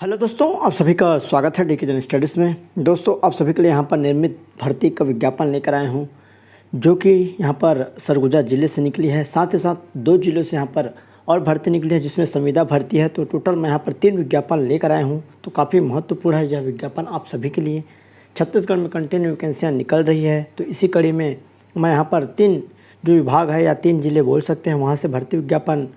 Hello दोस्तों, आप सभी का स्वागत है डीके जन स्टडीज़ में। दोस्तों, आप सभी के लिए यहाँ पर निर्मित भर्ती का विज्ञापन लेकर आए हूँ, जो कि यहाँ पर सरगुजा ज़िले से निकली है। साथ ही साथ 2 ज़िलों से यहाँ पर और भर्ती निकली है, जिसमें संविदा भर्ती है। तो टोटल मैं यहाँ पर 3 विज्ञापन लेकर आया हूँ। तो काफ़ी महत्वपूर्ण है यह विज्ञापन आप सभी के लिए। छत्तीसगढ़ में कंटिन्यू वैकेंसियाँ निकल रही है, तो इसी कड़ी में मैं यहाँ पर 3 जो विभाग है या 3 ज़िले बोल सकते हैं, वहाँ से भर्ती विज्ञापन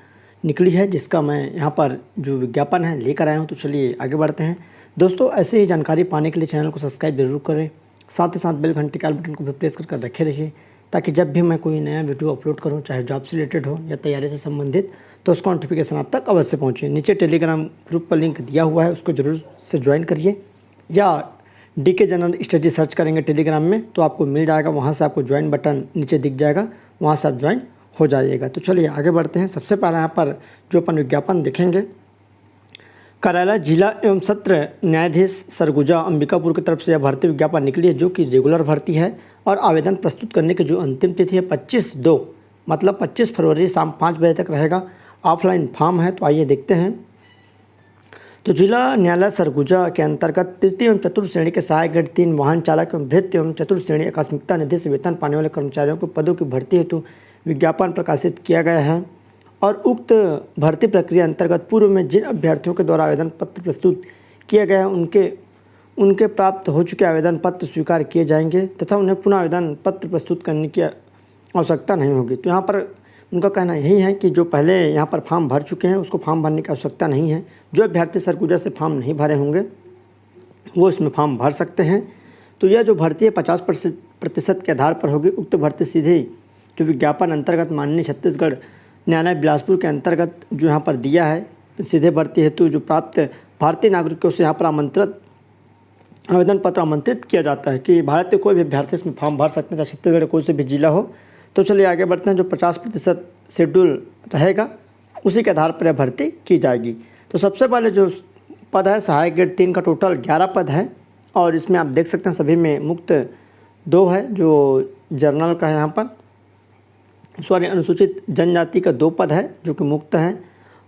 निकली है, जिसका मैं यहाँ पर जो विज्ञापन है लेकर आया हूँ। तो चलिए आगे बढ़ते हैं। दोस्तों, ऐसे ही जानकारी पाने के लिए चैनल को सब्सक्राइब जरूर करें, साथ ही साथ बेल घंटी के बटन को भी प्रेस कर रखे रहिए, ताकि जब भी मैं कोई नया वीडियो अपलोड करूँ, चाहे जॉब से रिलेटेड हो या तैयारी से संबंधित, तो उसका नोटिफिकेशन आप तक अवश्य पहुँचे। नीचे टेलीग्राम ग्रुप पर लिंक दिया हुआ है, उसको जरूर से ज्वाइन करिए, या डीके जनरल स्टडी सर्च करेंगे टेलीग्राम में तो आपको मिल जाएगा। वहाँ से आपको ज्वाइन बटन नीचे दिख जाएगा, वहाँ से आप ज्वाइन हो जाइएगा। तो चलिए आगे बढ़ते हैं। सबसे पहले यहाँ पर जो अपन विज्ञापन देखेंगे, कार्यालय जिला एवं सत्र न्यायाधीश सरगुजा अंबिकापुर की तरफ से यह भर्ती विज्ञापन निकली है, जो कि रेगुलर भर्ती है। और आवेदन प्रस्तुत करने की जो अंतिम तिथि है 25/2 मतलब 25 फरवरी शाम 5 बजे तक रहेगा। ऑफलाइन फॉर्म है, तो आइए देखते हैं। तो जिला न्यायालय सरगुजा के अंतर्गत तृतीय एवं चतुर्थ श्रेणी के सहायक ग्रेड 3 वाहन चालक एवं भृत्य एवं चतुर्थ श्रेणी आकस्मिकता निधि से वेतन पाने वाले कर्मचारियों के पदों की भर्ती हेतु विज्ञापन प्रकाशित किया गया है। और उक्त भर्ती प्रक्रिया अंतर्गत पूर्व में जिन अभ्यर्थियों के द्वारा आवेदन पत्र प्रस्तुत किया गया है, उनके प्राप्त हो चुके आवेदन पत्र स्वीकार किए जाएंगे तथा उन्हें पुनः आवेदन पत्र प्रस्तुत करने की आवश्यकता नहीं होगी। तो यहाँ पर उनका कहना यही है कि जो पहले यहाँ पर फॉर्म भर चुके हैं, उसको फॉर्म भरने की आवश्यकता नहीं है। जो अभ्यर्थी सरगुजा से फॉर्म नहीं भरे होंगे, वो इसमें फॉर्म भर सकते हैं। तो यह जो भर्ती है 50% के आधार पर होगी। उक्त भर्ती सीधे जो विज्ञापन अंतर्गत माननीय छत्तीसगढ़ न्यायालय बिलासपुर के अंतर्गत जो यहाँ पर दिया है, सीधे भर्ती हेतु जो प्राप्त भारतीय नागरिकों से यहाँ पर आवेदन पत्र आमंत्रित किया जाता है कि भारत के कोई भी अभ्यर्थी इसमें फॉर्म भर सकते हैं, चाहे छत्तीसगढ़ कोई से भी जिला हो। तो चलिए आगे बढ़ते हैं। जो 50% शेड्यूल रहेगा, उसी के आधार पर यह भर्ती की जाएगी। तो सबसे पहले जो पद है सहायक ग्रेड 3 का टोटल 11 पद है, और इसमें आप देख सकते हैं सभी में मुक्त 2 है, जो जर्नल का है यहाँ पर। अनुसूचित जनजाति का 2 पद है जो कि मुक्त है,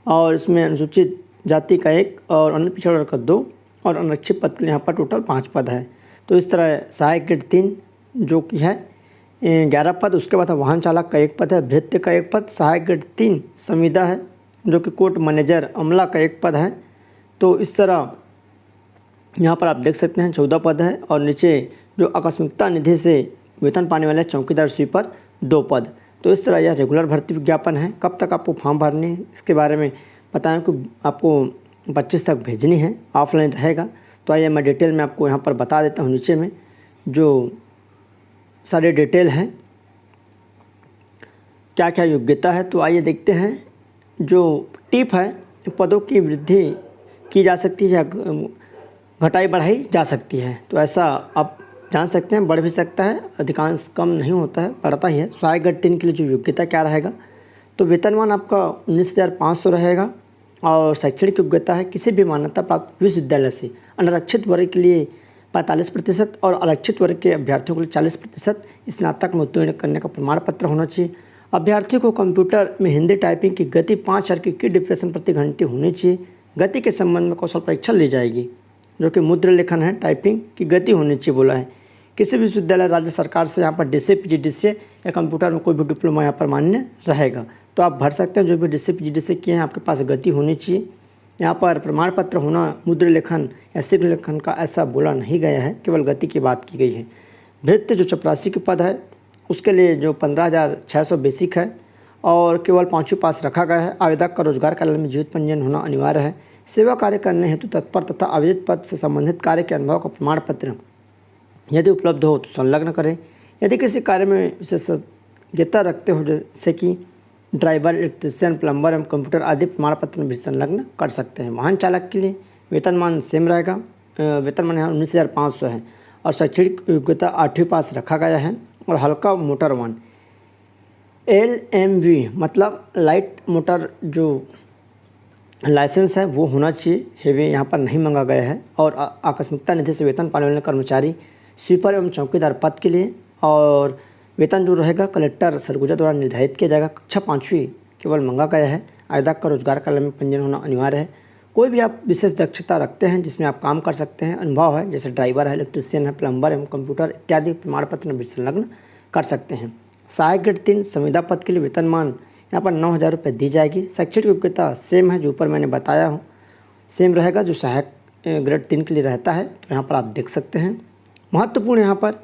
और इसमें अनुसूचित जाति का 1 और अन्य पिछड़ा वर्ग का 2 और अनारक्षित पद के लिए यहाँ पर टोटल 5 पद है। तो इस तरह सहायक ग्रेड 3 जो कि है 11 पद। उसके बाद वाहन चालक का 1 पद है, भृत्य का 1 पद, सहायक ग्रेड 3 संविदा है जो कि कोर्ट मैनेजर अमला का 1 पद है। तो इस तरह यहाँ पर आप देख सकते हैं 14 पद है, और नीचे जो आकस्मिकता निधि से वेतन पाने वाले चौकीदार स्वीपर 2 पद। तो इस तरह यह रेगुलर भर्ती विज्ञापन है। कब तक आपको फॉर्म भरनी इसके बारे में बताएं कि आपको 25 तक भेजनी है, ऑफलाइन रहेगा। तो आइए मैं डिटेल में आपको यहाँ पर बता देता हूँ। नीचे में जो सारे डिटेल हैं, क्या क्या योग्यता है, तो आइए देखते हैं। जो टिप है, पदों की वृद्धि की जा सकती है या घटाई बढ़ाई जा सकती है। तो ऐसा आप जान सकते हैं, बढ़ भी सकता है, अधिकांश कम नहीं होता है, बढ़ता ही है। सहायक ग्रेड 3 के लिए जो योग्यता क्या रहेगा, तो वेतनमान आपका 19,500 रहेगा। और शैक्षणिक योग्यता है किसी भी मान्यता प्राप्त विश्वविद्यालय से। अनारक्षित वर्ग के लिए 45% और आरक्षित वर्ग के अभ्यर्थियों के लिए 40% स्नातक में उत्तीर्ण करने का प्रमाण पत्र होना चाहिए। अभ्यर्थियों को कंप्यूटर में हिंदी टाइपिंग की गति 5 की डिप्रेशन प्रति घंटे होनी चाहिए। गति के संबंध में कौशल परीक्षा ली जाएगी, जो कि मुद्रा लेखन है, टाइपिंग की गति होनी चाहिए बोला है। किसी भी विश्वविद्यालय राज्य सरकार से यहाँ पर डीसी पीजीडीसीए या कंप्यूटर में कोई भी डिप्लोमा यहाँ पर मान्य रहेगा, तो आप भर सकते हैं। जो भी डीसी पीजीडीसीए किए हैं, आपके पास गति होनी चाहिए। यहाँ पर प्रमाण पत्र होना मुद्रा लेखन या शीघ्र लेखन का ऐसा बोला नहीं गया है, केवल गति की बात की गई है। भृत्य जो चपरासी के पद है, उसके लिए जो 15,600 बेसिक है और केवल 5वीं पास रखा गया है। आवेदक का रोजगार कार्यालय में जीवित पंजीयन होना अनिवार्य है। सेवा कार्य करने हेतु तत्पर तथा आवेदित पद से संबंधित कार्य के अनुभव का प्रमाण पत्र यदि उपलब्ध हो तो संलग्न करें। यदि किसी कार्य में विशेषज्ञता रखते हो, जैसे कि ड्राइवर, इलेक्ट्रीशियन, प्लम्बर एवं कंप्यूटर आदि प्रमाण पत्र भी संलग्न कर सकते हैं। वाहन चालक के लिए वेतनमान सेम रहेगा, वेतनमान यहाँ 19,500 है, और शैक्षणिक योग्यता 8वीं पास रखा गया है। और हल्का मोटर वाहन LMV मतलब लाइट मोटर जो लाइसेंस है वो होना चाहिए, हेवी यहाँ पर नहीं मांगा गया है। और आकस्मिकता निधि से वेतन पाने वाले कर्मचारी स्वीपर एवं चौकीदार पद के लिए, और वेतन जो रहेगा कलेक्टर सरगुजा द्वारा निर्धारित किया जाएगा। कक्षा 5वीं केवल मांगा गया है। आवेदक का रोजगार कार्यालय में पंजीयन होना अनिवार्य है। कोई भी आप विशेष दक्षता रखते हैं जिसमें आप काम कर सकते हैं, अनुभव है, जैसे ड्राइवर है, इलेक्ट्रीशियन है, प्लम्बर है, कंप्यूटर इत्यादि प्रमाण पत्र में संलग्न कर सकते हैं। सहायक ग्रेड 3 संविदा पद के लिए वेतनमान यहाँ पर 9,000 रुपये दी जाएगी। शैक्षणिक योग्यता सेम है जो ऊपर मैंने बताया हूँ, सेम रहेगा जो सहायक ग्रेड 3 के लिए रहता है, तो यहाँ पर आप देख सकते हैं। महत्वपूर्ण यहाँ पर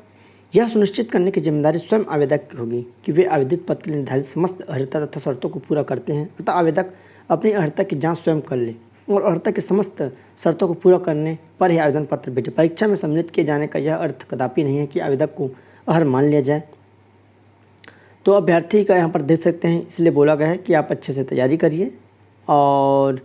यह सुनिश्चित करने की जिम्मेदारी स्वयं आवेदक की होगी कि वे आवेदित पद के लिए निर्धारित समस्त अर्हता तथा शर्तों को पूरा करते हैं, अतः आवेदक अपनी अर्हता की जांच स्वयं कर ले और अर्हता की समस्त शर्तों को पूरा करने पर ही आवेदन पत्र भेजे। परीक्षा में सम्मिलित किए जाने का यह अर्थ कदापि नहीं है कि आवेदक को अहर मान लिया जाए। तो अभ्यर्थी का यहाँ पर देख सकते हैं, इसलिए बोला गया है कि आप अच्छे से तैयारी करिए और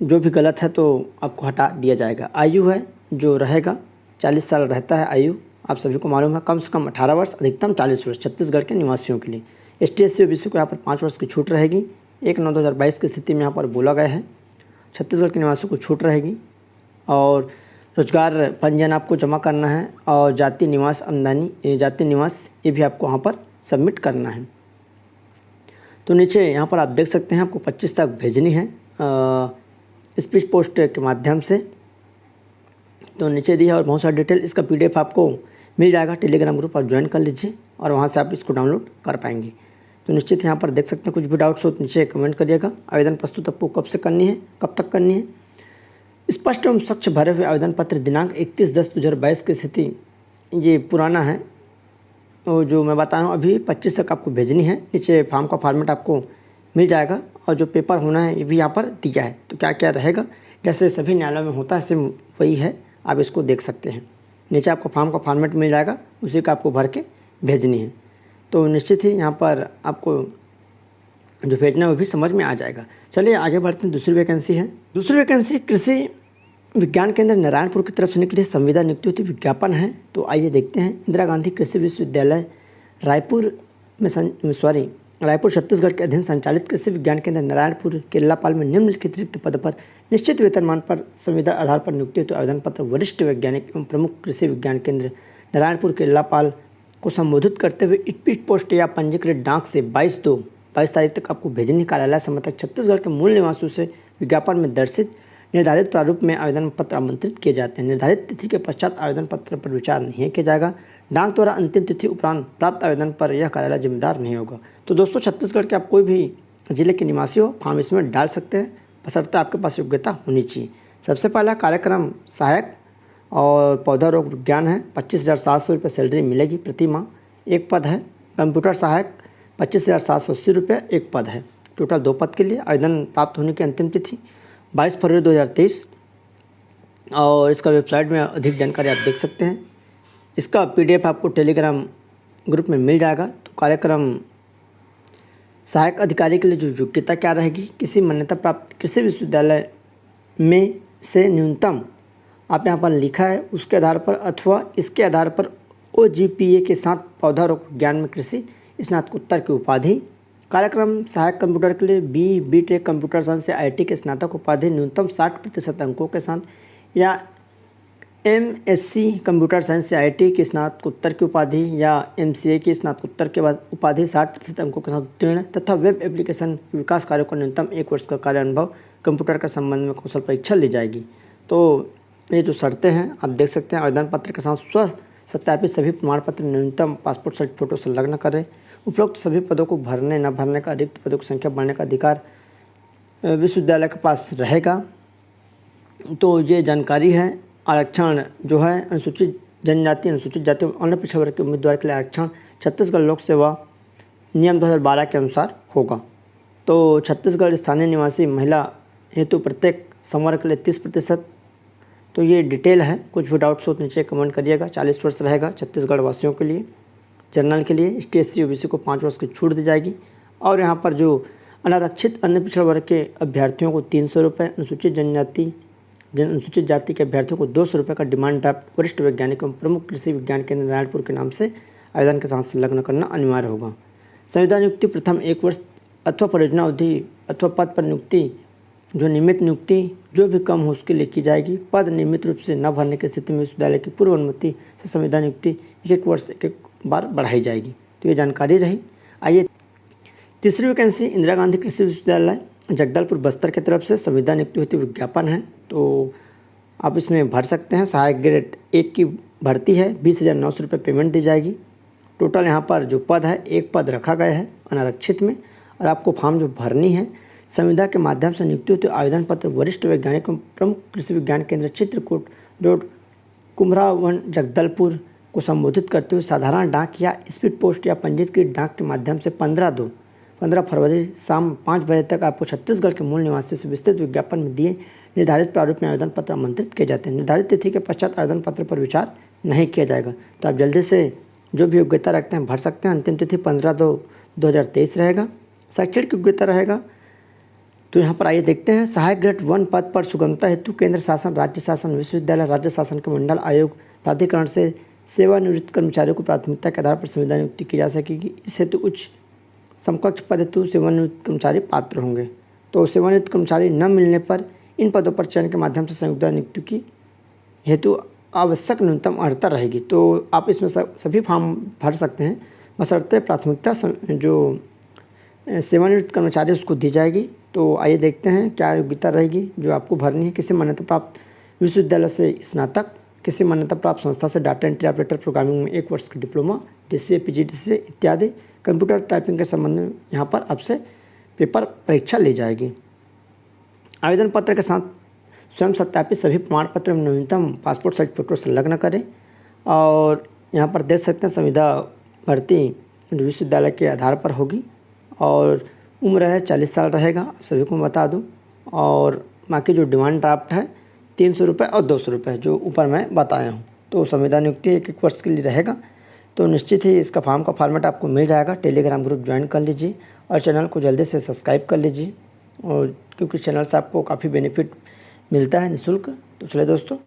जो भी गलत है तो आपको हटा दिया जाएगा। आयु है जो रहेगा 40 साल रहता है आयु, आप सभी को मालूम है। कम से कम 18 वर्ष, अधिकतम 40 वर्ष छत्तीसगढ़ के निवासियों के लिए। ST SC OBC को यहाँ पर 5 वर्ष की छूट रहेगी। 1/9/2022 की स्थिति में यहाँ पर बोला गया है छत्तीसगढ़ के निवासियों को छूट रहेगी। और रोजगार पंजीयन आपको जमा करना है और जाति निवास आमदनी जाति निवास ये भी आपको वहाँ पर सबमिट करना है। तो नीचे यहाँ पर आप देख सकते हैं आपको 25 तक भेजनी है स्पीड पोस्ट के माध्यम से। तो नीचे दी है और बहुत सारा डिटेल, इसका PDF आपको मिल जाएगा। टेलीग्राम ग्रुप आप ज्वाइन कर लीजिए और वहाँ से आप इसको डाउनलोड कर पाएंगे। तो निश्चित यहाँ पर देख सकते हैं, कुछ भी डाउट्स हो तो नीचे कमेंट करिएगा। आवेदन प्रस्तुत आपको कब से करनी है, कब तक करनी है। स्पष्ट एवं स्वच्छ भरे हुए आवेदन पत्र दिनांक 31/10/2022 की स्थिति ये पुराना है, और जो मैं बता रहा हूँ अभी 25 तक आपको भेजनी है। नीचे फॉर्म का फॉर्मेट आपको मिल जाएगा और जो पेपर होना है ये भी यहाँ पर दिया है। तो क्या क्या रहेगा, जैसे सभी न्यायालयों में होता है सेम वही है, आप इसको देख सकते हैं। नीचे आपको फॉर्म का फॉर्मेट मिल जाएगा, उसी का आपको भर के भेजनी है। तो निश्चित ही यहाँ पर आपको जो भेजना है वो भी समझ में आ जाएगा। चलिए आगे बढ़ते हैं। दूसरी वैकेंसी है। दूसरी वैकेंसी कृषि विज्ञान केंद्र नारायणपुर की तरफ से निकली संविदा नियुक्ति विज्ञापन है। तो आइए देखते हैं। इंदिरा गांधी कृषि विश्वविद्यालय रायपुर छत्तीसगढ़ के अधीन संचालित कृषि विज्ञान केंद्र नारायणपुर केल्लापाल में निम्नलिखित रिक्त पद पर निश्चित वेतनमान पर संविदा आधार पर नियुक्ति हेतु आवेदन पत्र वरिष्ठ वैज्ञानिक एवं प्रमुख कृषि विज्ञान केंद्र नारायणपुर केल्लापाल को संबोधित करते हुए स्पीड पोस्ट या पंजीकृत डाक से 22 तारीख तक आपको भेजनी। कार्यालय समय तक छत्तीसगढ़ के मूल निवासियों से विज्ञापन में दर्शित निर्धारित प्रारूप में आवेदन पत्र आमंत्रित किए जाते हैं। निर्धारित तिथि के पश्चात आवेदन पत्र पर विचार नहीं किया जाएगा। डाक द्वारा अंतिम तिथि उपरांत प्राप्त आवेदन पर यह कार्यालय जिम्मेदार नहीं होगा। तो दोस्तों छत्तीसगढ़ के आप कोई भी जिले के निवासी हो फॉर्म इसमें डाल सकते हैं, बशर्ते आपके पास योग्यता होनी चाहिए। सबसे पहला कार्यक्रम सहायक और पौधा रोग विज्ञान है। 25,700 रुपये सैलरी मिलेगी प्रति माह, एक पद है। कंप्यूटर सहायक 25,780 रुपये एक पद है। टोटल 2 पद के लिए आवेदन प्राप्त होने की अंतिम तिथि 22 फरवरी 2023। और इसका वेबसाइट में अधिक जानकारी आप देख सकते हैं। इसका PDF आपको टेलीग्राम ग्रुप में मिल जाएगा। तो कार्यक्रम सहायक अधिकारी के लिए जो योग्यता क्या रहेगी, किसी मान्यता प्राप्त कृषि विश्वविद्यालय में से न्यूनतम आप यहाँ पर लिखा है उसके आधार पर अथवा इसके आधार पर OGPA के साथ पौधा रोग विज्ञान में कृषि स्नातकोत्तर की उपाधि। कार्यक्रम सहायक कंप्यूटर के लिए BTech कंप्यूटर साइंस से IT के स्नातक उपाधि न्यूनतम 60% अंकों के साथ, या MSc कंप्यूटर साइंस से IT की स्नातकोत्तर की उपाधि या MCA की स्नातकोत्तर के बाद उपाधि 60% अंकों के साथ उत्तीर्ण, तथा वेब एप्लीकेशन विकास कार्यों का न्यूनतम 1 वर्ष का कार्य अनुभव कंप्यूटर के संबंध में कौशल परीक्षा ली जाएगी। तो ये जो शर्तें हैं आप देख सकते हैं। आवेदन पत्र के साथ स्व सत्यापित सभी प्रमाण पत्र न्यूनतम पासपोर्ट साइज फोटो संलग्न करें। उपरोक्त सभी पदों को भरने न भरने का, रिक्त पदों की संख्या बढ़ने का अधिकार विश्वविद्यालय के पास रहेगा। तो ये जानकारी है। आरक्षण जो है अनुसूचित जनजाति, अनुसूचित जाति और अन्य पिछड़ा वर्ग के उम्मीदवार के लिए आरक्षण छत्तीसगढ़ लोक सेवा नियम 2012 के अनुसार होगा। तो छत्तीसगढ़ स्थानीय निवासी महिला हेतु प्रत्येक संवर्ग के लिए 30%। तो ये डिटेल है। कुछ भी डाउट्स हो तो नीचे कमेंट करिएगा। 40 वर्ष रहेगा छत्तीसगढ़ वासियों के लिए। जनरल के लिए ST SC OBC को 5 वर्ष की छूट दी जाएगी। और यहाँ पर जो अनारक्षित अन्य पिछड़ा वर्ग के अभ्यर्थियों को 300 रुपये, अनुसूचित जाति के अभ्यर्थियों को 200 रुपये का डिमांड ड्राफ्ट वरिष्ठ वैज्ञानिक एवं प्रमुख कृषि विज्ञान केंद्र नारायणपुर के नाम से आवेदन के साथ संलग्न करना अनिवार्य होगा। संविदा नियुक्ति प्रथम 1 वर्ष अथवा परियोजना अवधि अथवा पद पर नियुक्ति जो नियमित नियुक्ति जो भी कम हो उसके लिए की जाएगी। पद नियमित रूप से न भरने की स्थिति में विश्वविद्यालय की पूर्व अनुमति से संविदा नियुक्ति 1 वर्ष 1 बार बढ़ाई जाएगी। तो ये जानकारी रही। आइए तीसरी वैकेंसी इंदिरा गांधी कृषि विश्वविद्यालय जगदलपुर बस्तर की तरफ से संविदा नियुक्ति हेतु विज्ञापन है, तो आप इसमें भर सकते हैं। सहायक ग्रेड 1 की भर्ती है, 20,900 रुपये पेमेंट दी जाएगी। टोटल यहाँ पर जो पद है, एक पद रखा गया है अनारक्षित में, और आपको फॉर्म जो भरनी है संविदा के माध्यम से नियुक्ति हेतु आवेदन पत्र वरिष्ठ वैज्ञानिक एवं प्रमुख कृषि विज्ञान केंद्र चित्रकूट रोड कुम्हरावन जगदलपुर को संबोधित करते हुए साधारण डाक या स्पीड पोस्ट या पंजीकृत डाक के माध्यम से 15 फरवरी शाम 5 बजे तक आपको छत्तीसगढ़ के मूल निवासी से विस्तृत विज्ञापन में दिए निर्धारित प्रारूप में आवेदन पत्र आमंत्रित किए जाते हैं। निर्धारित तिथि के पश्चात आवेदन पत्र पर विचार नहीं किया जाएगा, तो आप जल्दी से जो भी योग्यता रखते हैं भर सकते हैं। अंतिम तिथि 15/2/2023 रहेगा। शैक्षणिक योग्यता रहेगा तो यहाँ पर आइए देखते हैं। सहायक ग्रेड 1 पद पर सुगमता हेतु केंद्र शासन, राज्य शासन, विश्वविद्यालय, राज्य शासन के मंडल आयोग प्राधिकरण से सेवानिवृत्त कर्मचारियों को प्राथमिकता के आधार पर संविदा नियुक्ति की जा सकेगी। इस हेतु उच्च समकक्ष पद हेतु सेवानिवृत्त कर्मचारी पात्र होंगे। तो सेवानिवृत्त कर्मचारी न मिलने पर इन पदों पर चयन के माध्यम से संविदा नियुक्ति की हेतु आवश्यक न्यूनतम अर्हता रहेगी। तो आप इसमें सभी फॉर्म भर सकते हैं, बशर्ते प्राथमिकता जो सेवानिवृत्त कर्मचारी उसको दी जाएगी। तो आइए देखते हैं क्या योग्यता रहेगी जो आपको भरनी है। किसी मान्यता प्राप्त विश्वविद्यालय से स्नातक, किसी मान्यता प्राप्त संस्था से डाटा एंट्री ऑपरेटर प्रोग्रामिंग में 1 वर्ष की डिप्लोमा, DCA PGDCA इत्यादि। कंप्यूटर टाइपिंग के संबंध में यहाँ पर आपसे पेपर परीक्षा ली जाएगी। आवेदन पत्र के साथ स्वयं सत्यापित सभी प्रमाण पत्र में न्यूनतम पासपोर्ट साइज फोटो संलग्न करें। और यहाँ पर देख सकते हैं संविदा भर्ती विश्वविद्यालय के आधार पर होगी और उम्र है 40 साल रहेगा, आप सभी को मैं बता दूं। और बाकी जो डिमांड ड्राफ्ट है 300 रुपये और 200 रुपये जो ऊपर मैं बताया हूं। तो संविदा नियुक्ति 1 वर्ष के लिए रहेगा। तो निश्चित ही इसका फॉर्म का फॉर्मेट आपको मिल जाएगा। टेलीग्राम ग्रुप ज्वाइन कर लीजिए और चैनल को जल्दी से सब्सक्राइब कर लीजिए, और क्योंकि चैनल से आपको काफ़ी बेनिफिट मिलता है निःशुल्क। तो चलिए दोस्तों।